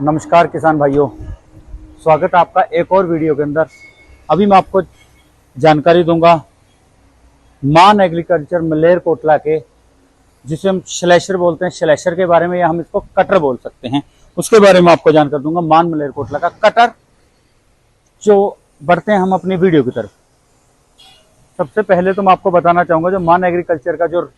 नमस्कार किसान भाइयों, स्वागत है आपका एक और वीडियो के अंदर। अभी मैं आपको जानकारी दूंगा मान एग्रीकल्चर मलेरकोटला के, जिसे हम स्लैशर बोलते हैं, स्लैशर के बारे में, या हम इसको कटर बोल सकते हैं, उसके बारे में आपको जानकारी दूंगा। मान मलेरकोटला का कटर। जो बढ़ते हैं हम अपनी वीडियो की तरफ। सबसे पहले तो मैं आपको बताना चाहूंगा, जो मान एग्रीकल्चर का जो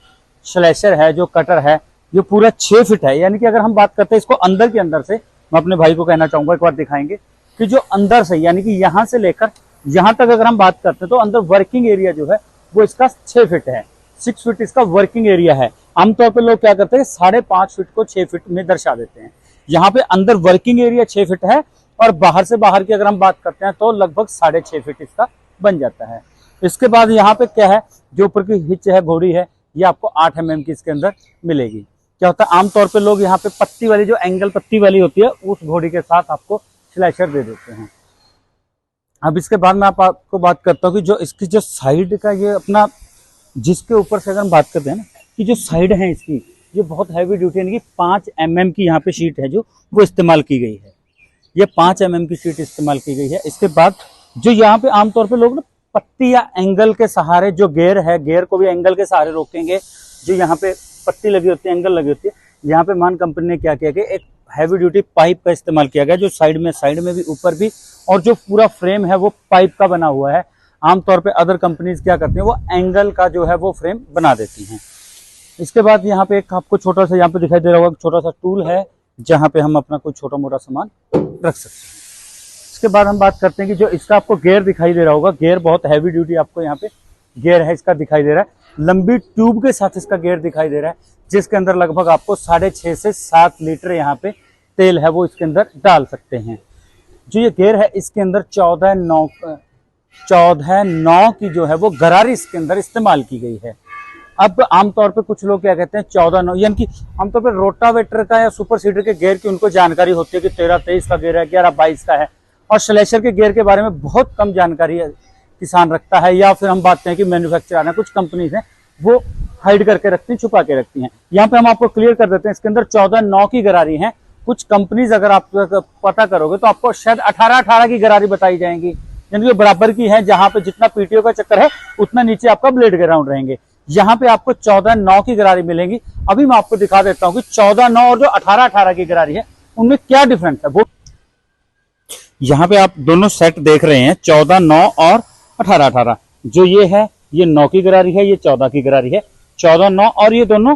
स्लैशर है, जो कटर है, ये पूरा 6 फीट है। यानी कि अगर हम बात करते हैं इसको अंदर के अंदर से, मैं अपने भाई को कहना चाहूंगा, एक बार दिखाएंगे कि जो अंदर से, यानी कि यहां से लेकर यहां तक अगर हम बात करते हैं तो अंदर वर्किंग एरिया जो है वो इसका 6 फीट है। 6 फीट इसका वर्किंग एरिया है। आमतौर पर लोग क्या करते हैं, 5.5 फीट को 6 फीट में दर्शा देते हैं। यहाँ पे अंदर वर्किंग एरिया 6 फीट है और बाहर से बाहर की अगर हम बात करते हैं तो लगभग 6.5 फीट इसका बन जाता है। इसके बाद यहाँ पे क्या है, जो ऊपर की हिच है, घोड़ी है, ये आपको 8 mm की इसके अंदर मिलेगी। क्या होता है, आमतौर पे लोग यहाँ पे पत्ती वाली, जो एंगल पत्ती वाली होती है, उस घोड़ी के साथ आपको स्लैशर दे देते हैं। अब इसके बाद मैं आपको बात करता हूँ कि जो इसकी जो साइड का ये अपना, जिसके ऊपर से अगर हम बात करते हैं ना, कि जो साइड है इसकी, ये बहुत हैवी ड्यूटी, यानी कि 5 mm की यहाँ पे शीट है जो वो इस्तेमाल की गई है। ये 5 mm की शीट इस्तेमाल की गई है। इसके बाद जो यहाँ पे आमतौर पर लोग ना पत्ती या एंगल के सहारे, जो गेयर है, गेयर को भी एंगल के सहारे रोकेंगे। जो यहाँ पे पत्ती लगी होती है, एंगल लगी होती है, यहाँ पे मान कंपनी ने क्या किया कि एक हैवी ड्यूटी पाइप का इस्तेमाल किया गया, जो साइड में भी, ऊपर भी, और जो पूरा फ्रेम है वो पाइप का बना हुआ है। आमतौर पे अदर कंपनीज क्या करती हैं, वो एंगल का जो है वो फ्रेम बना देती हैं। इसके बाद यहाँ पे एक आपको छोटा सा यहाँ पे दिखाई दे रहा होगा, छोटा सा टूल है जहाँ पे हम अपना कोई छोटा मोटा सामान रख सकते हैं। इसके बाद हम बात करते हैं कि जो इसका आपको गेयर दिखाई दे रहा होगा, गेयर बहुत हैवी ड्यूटी आपको यहाँ पे गेयर है इसका दिखाई दे रहा है। लंबी ट्यूब के साथ इसका गेयर दिखाई दे रहा है, जिसके अंदर लगभग आपको 6.5 से 7 लीटर यहाँ पे तेल है वो इसके अंदर डाल सकते हैं। जो ये गेयर है, इसके अंदर 14/9 की जो है वो गरारी इसके अंदर इस्तेमाल की गई है। अब आमतौर पे कुछ लोग क्या कहते हैं 14/9, यानी कि आमतौर पे रोटावेटर का या सुपर सीडर के गेयर की उनको जानकारी होती है कि 13-23 का गेयर है, 11-22 का है, और स्लैशर के गेयर के बारे में बहुत कम जानकारी किसान रखता है। या फिर हम बात करें कि मैन्युफैक्चरर है, कुछ कंपनीज हैं वो हाइड करके रखती हैं, छुपा के रखती हैं। यहाँ पे हम आपको क्लियर कर देते हैं, इसके अंदर 14/9 की गरारी है। कुछ कंपनीज अगर आप पता करोगे तो आपको शायद 18/18 की गरारी बताई जाएंगी, यानी कि बराबर की है। जहां पे जितना पीटीओ का चक्कर है उतना नीचे आपका ब्लेड ग्राउंड रहेंगे। यहाँ पे आपको 14/9 की गरारी मिलेंगी। अभी मैं आपको दिखा देता हूँ कि 14/9 और जो 18/18 की गरारी है उनमें क्या डिफरेंस है। वो यहाँ पे आप दोनों सेट देख रहे हैं, 14/9 और 18/18। जो ये है, ये 9 की गरारी है, ये 14 की गरारी है। 14/9 और ये दोनों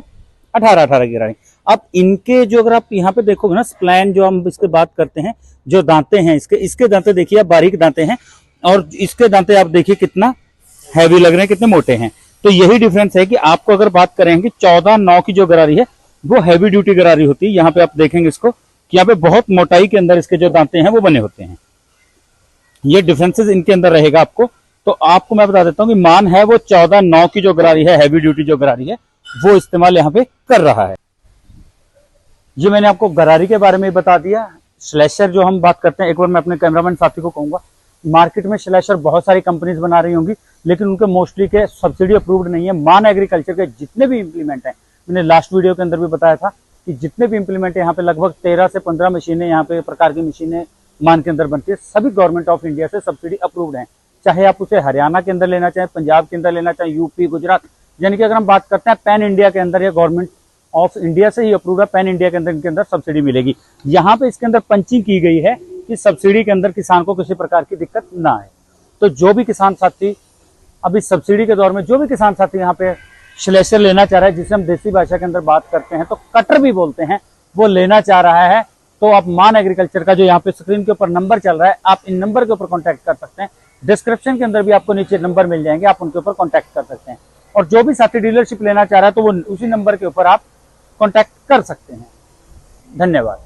18/18 की गरारी। अब इनके जो अगर आप यहाँ पे देखोगे ना, स्प्लाइन जो हम इसके बात करते हैं, जो दांते हैं इसके दांते देखिए आप, बारीक दांते हैं, और इसके दांते आप देखिए कितना हैवी लग रहे हैं, कितने मोटे हैं। तो यही डिफरेंस है कि आपको अगर बात करें कि 14/9 की जो गरारी है वो हैवी ड्यूटी गरारी होती है। यहाँ पे आप देखेंगे इसको कि यहाँ पे बहुत मोटाई के अंदर इसके जो दांते हैं वो बने होते हैं। ये डिफरेंसेस इनके अंदर रहेगा आपको। तो आपको मैं बता देता हूँ कि मान है वो 14/9 की जो गरारी है, हैवी ड्यूटी जो गरारी है, वो इस्तेमाल यहाँ पे कर रहा है। ये मैंने आपको गरारी के बारे में बता दिया। स्लैशर जो हम बात करते हैं, एक बार मैं अपने कैमरामैन साथी को कहूंगा, मार्केट में स्लैशर बहुत सारी कंपनीज बना रही होंगी, लेकिन उनके मोस्टली के सब्सिडी अप्रूव्ड नहीं है। मान एग्रीकल्चर के जितने भी इंप्लीमेंट हैं, मैंने लास्ट वीडियो के अंदर भी बताया था कि जितने भी इंप्लीमेंट है यहाँ पे लगभग 13 से 15 मशीनें, यहाँ पे प्रकार की मशीनें मान के अंदर बनती है, सभी गवर्नमेंट ऑफ इंडिया से सब्सिडी अप्रूव्ड हैं। चाहे आप उसे हरियाणा के अंदर लेना चाहें, पंजाब के अंदर लेना चाहें, यूपी, गुजरात, यानी कि अगर हम बात करते हैं पैन इंडिया के अंदर, या गवर्नमेंट ऑफ इंडिया से ही अप्रूव्ड है, पैन इंडिया के अंदर इनके अंदर सब्सिडी मिलेगी। यहाँ पे इसके अंदर पंचिंग की गई है कि सब्सिडी के अंदर किसान को किसी प्रकार की दिक्कत ना आए। तो जो भी किसान साथी अभी सब्सिडी के दौर में, जो भी किसान साथी यहाँ पे स्लैशर लेना चाह रहा है, जिसे हम देसी भाषा के अंदर बात करते हैं तो कटर भी बोलते हैं, वो लेना चाह रहा है, तो आप मान एग्रीकल्चर का जो यहाँ पे स्क्रीन के ऊपर नंबर चल रहा है, आप इन नंबर के ऊपर कॉन्टैक्ट कर सकते हैं। डिस्क्रिप्शन के अंदर भी आपको नीचे नंबर मिल जाएंगे, आप उनके ऊपर कॉन्टैक्ट कर सकते हैं। और जो भी साथी डीलरशिप लेना चाह रहा है तो वो उसी नंबर के ऊपर आप कॉन्टैक्ट कर सकते हैं। धन्यवाद।